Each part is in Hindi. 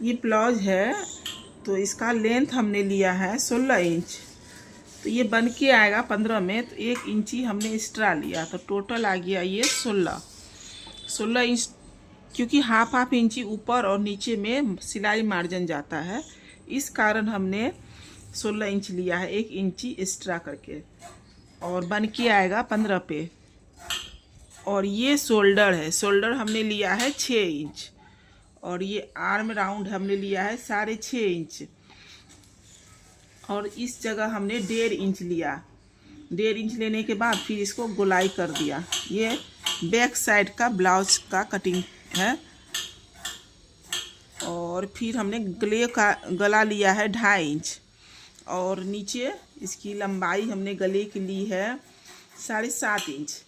ये ब्लाउज है तो इसका लेंथ हमने लिया है 16 इंच। तो ये बन के आएगा 15 में, तो 1 इंची हमने एक्स्ट्रा लिया, तो टोटल आ गया ये 16 इंच। क्योंकि हाफ इंची ऊपर और नीचे में सिलाई मार्जिन जाता है, इस कारण हमने 16 इंच लिया है, 1 इंची एक्स्ट्रा करके, और बन के आएगा 15 पे। और ये शोल्डर है, शोल्डर हमने लिया है 6 इंच, और ये आर्म राउंड हमने लिया है 6.5 इंच, और इस जगह हमने 1.5 इंच लिया। 1.5 इंच लेने के बाद फिर इसको गोलाई कर दिया। ये बैक साइड का ब्लाउज का कटिंग है। और फिर हमने गले का गला लिया है 2.5 इंच, और नीचे इसकी लंबाई हमने गले की ली है 7.5 इंच।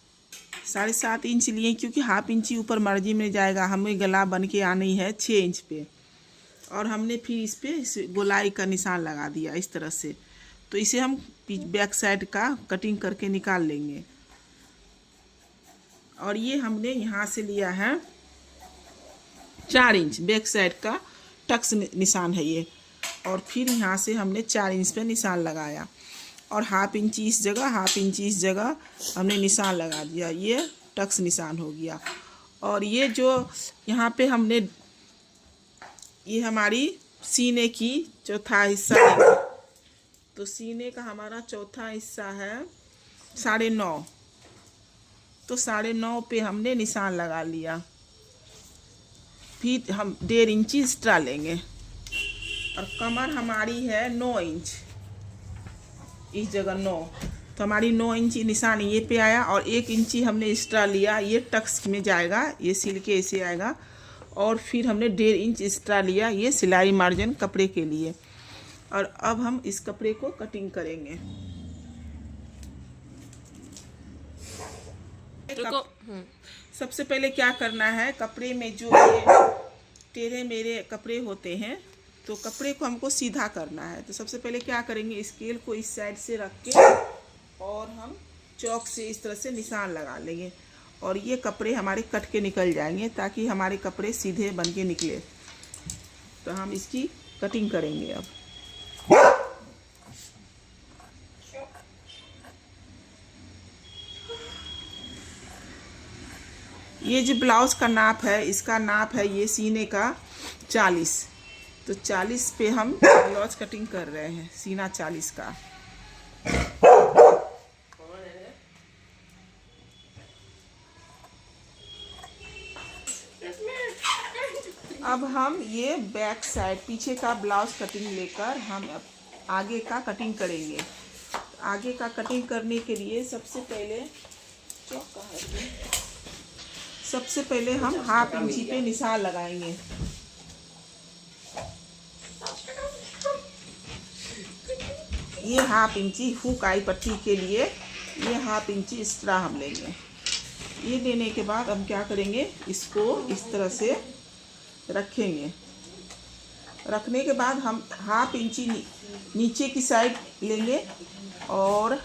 7.5 इंच लिए क्योंकि हाफ इंची ऊपर मर्जी में जाएगा, हमें गला बन के आनी है 6 इंच पे। और हमने फिर इस पे गोलाई का निशान लगा दिया इस तरह से। तो इसे हम बैक साइड का कटिंग करके निकाल लेंगे। और ये हमने यहाँ से लिया है 4 इंच, बैक साइड का टक्स निशान है ये। और फिर यहाँ से हमने 4 इंच पे निशान लगाया, और हाफ इंची इस जगह, हाफ इंची इस जगह हमने निशान लगा दिया। ये टक्स निशान हो गया। और ये जो यहाँ पे हमने, ये हमारी सीने की चौथा हिस्सा है। तो सीने का हमारा चौथा हिस्सा है 9.5। तो 9.5 पे हमने निशान लगा लिया। फिर हम 1.5 इंची एक्स्ट्रा लेंगे। और कमर हमारी है 9 इंच, इस जगह 9, तो हमारी 9 इंची निशान ये पे आया। और 1 इंची हमने एक्स्ट्रा लिया, ये टक्स में जाएगा, ये सिल के ऐसे आएगा। और फिर हमने 1.5 इंच एक्स्ट्रा लिया, ये सिलाई मार्जिन कपड़े के लिए। और अब हम इस कपड़े को कटिंग करेंगे। सबसे पहले क्या करना है, कपड़े में जो ये टेढ़े मेरे कपड़े होते हैं, तो कपड़े को हमको सीधा करना है। तो सबसे पहले क्या करेंगे, स्केल को इस साइड से रख के और हम चौक से इस तरह से निशान लगा लेंगे। और ये कपड़े हमारे कट के निकल जाएंगे, ताकि हमारे कपड़े सीधे बन के निकले। तो हम इसकी कटिंग करेंगे अब। ये जो ब्लाउज का नाप है, इसका नाप है ये सीने का 40। तो 40 पे हम ब्लाउज कटिंग कर रहे हैं, सीना 40 का। अब हम ये बैक साइड पीछे का ब्लाउज कटिंग लेकर हम आगे का कटिंग करेंगे। आगे का कटिंग करने के लिए सबसे पहले हम हाफ इंची पे निशान लगाएंगे। ये हाफ इंची हुक आई पट्टी के लिए, ये हाफ इंची एक्स्ट्रा हम लेंगे। ये लेने के बाद हम क्या करेंगे, इसको इस तरह से रखेंगे। रखने के बाद हम हाफ इंची नीचे की साइड लेंगे और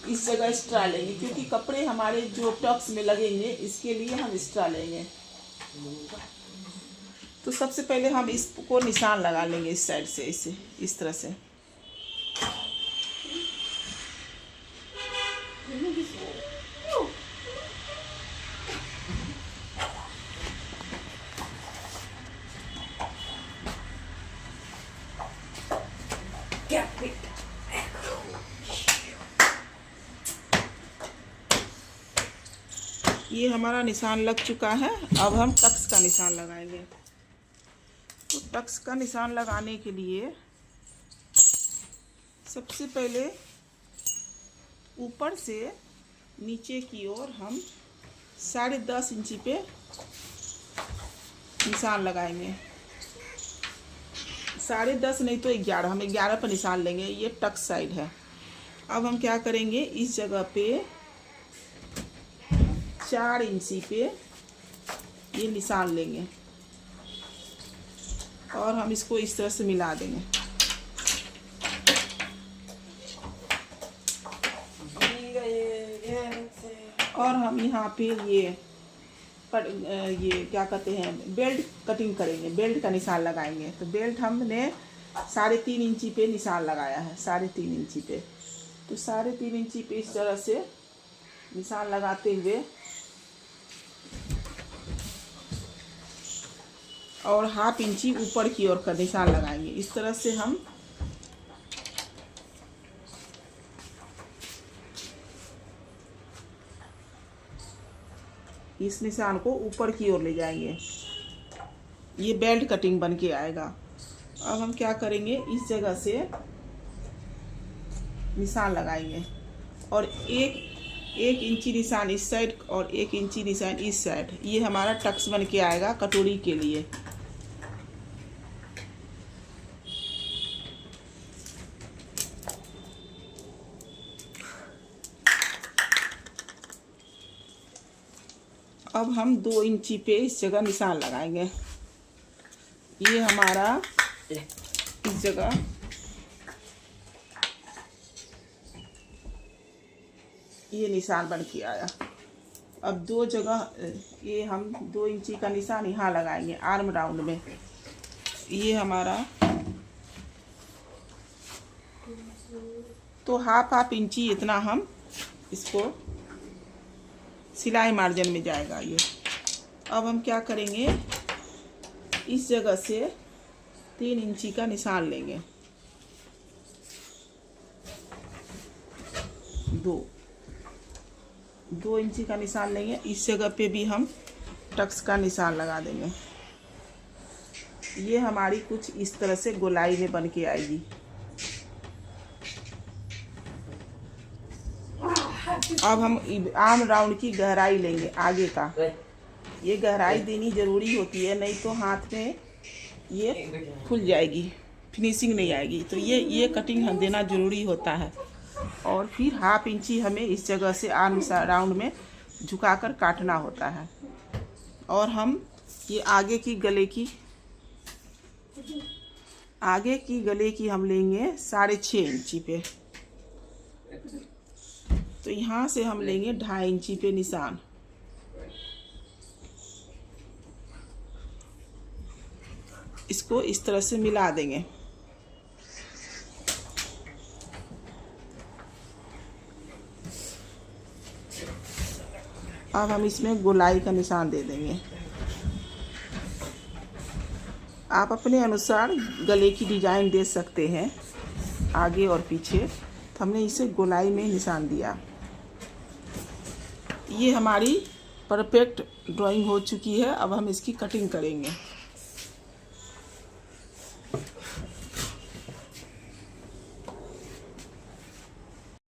इस जगह एक्स्ट्रा लेंगे, क्योंकि कपड़े हमारे जो टक्स में लगेंगे इसके लिए हम एक्स्ट्रा लेंगे। तो सबसे पहले हम इसको निशान लगा लेंगे इस साइड से, इसे इस तरह से। ये हमारा निशान लग चुका है। अब हम टक्स का निशान लगाएंगे। तो टक्स का निशान लगाने के लिए सबसे पहले ऊपर से नीचे की ओर हम 10.5 इंची पे निशान लगाएंगे। 10.5 नहीं तो 11, हम 11 पर निशान लेंगे। ये टक्स साइड है। अब हम क्या करेंगे, इस जगह पे 4 इंची पे ये निशान लेंगे और हम इसको इस तरह से मिला देंगे। और हम यहाँ पे ये ये क्या कहते हैं, बेल्ट कटिंग करेंगे, बेल्ट का निशान लगाएंगे। तो बेल्ट हमने 3.5 इंची पे निशान लगाया है, 3.5 इंची पे। तो 3.5 इंची पे इस तरह से निशान लगाते हुए और 1/2 इंची ऊपर की ओर का निशान लगाएंगे। इस तरह से हम इस निशान को ऊपर की ओर ले जाएंगे। ये बेल्ट कटिंग बन के आएगा। अब हम क्या करेंगे, इस जगह से निशान लगाएंगे और एक इंची निशान इस साइड और 1 इंची निशान इस साइड। ये हमारा टक्स बन के आएगा कटोरी के लिए। अब हम 2 इंची पे इस जगह निशान लगाएंगे। ये हमारा इस जगह ये निशान बन के आया। अब 2 जगह ये हम 2 इंची का निशान यहाँ लगाएंगे आर्म राउंड में। ये हमारा तो 1/2 इंची इतना हम इसको सिलाई मार्जिन में जाएगा ये। अब हम क्या करेंगे, इस जगह से 3 इंची का निशान लेंगे। 2 इंची का निशान लेंगे। इस जगह पे भी हम टक्स का निशान लगा देंगे। ये हमारी कुछ इस तरह से गोलाई में बन के आएगी। अब हम आर्म राउंड की गहराई लेंगे आगे का। ये गहराई देनी ज़रूरी होती है, नहीं तो हाथ में ये खुल जाएगी, फिनिशिंग नहीं आएगी। तो ये कटिंग हम देना ज़रूरी होता है। और फिर 1/2 इंची हमें इस जगह से आर्म राउंड में झुकाकर काटना होता है। और हम ये आगे की गले की हम लेंगे 6.5 इंची पे। तो यहाँ से हम लेंगे 2.5 इंची पे निशान। इसको इस तरह से मिला देंगे। अब हम इसमें गोलाई का निशान दे देंगे। आप अपने अनुसार गले की डिजाइन दे सकते हैं आगे और पीछे। तो हमने इसे गोलाई में निशान दिया। ये हमारी परफेक्ट ड्राइंग हो चुकी है। अब हम इसकी कटिंग करेंगे।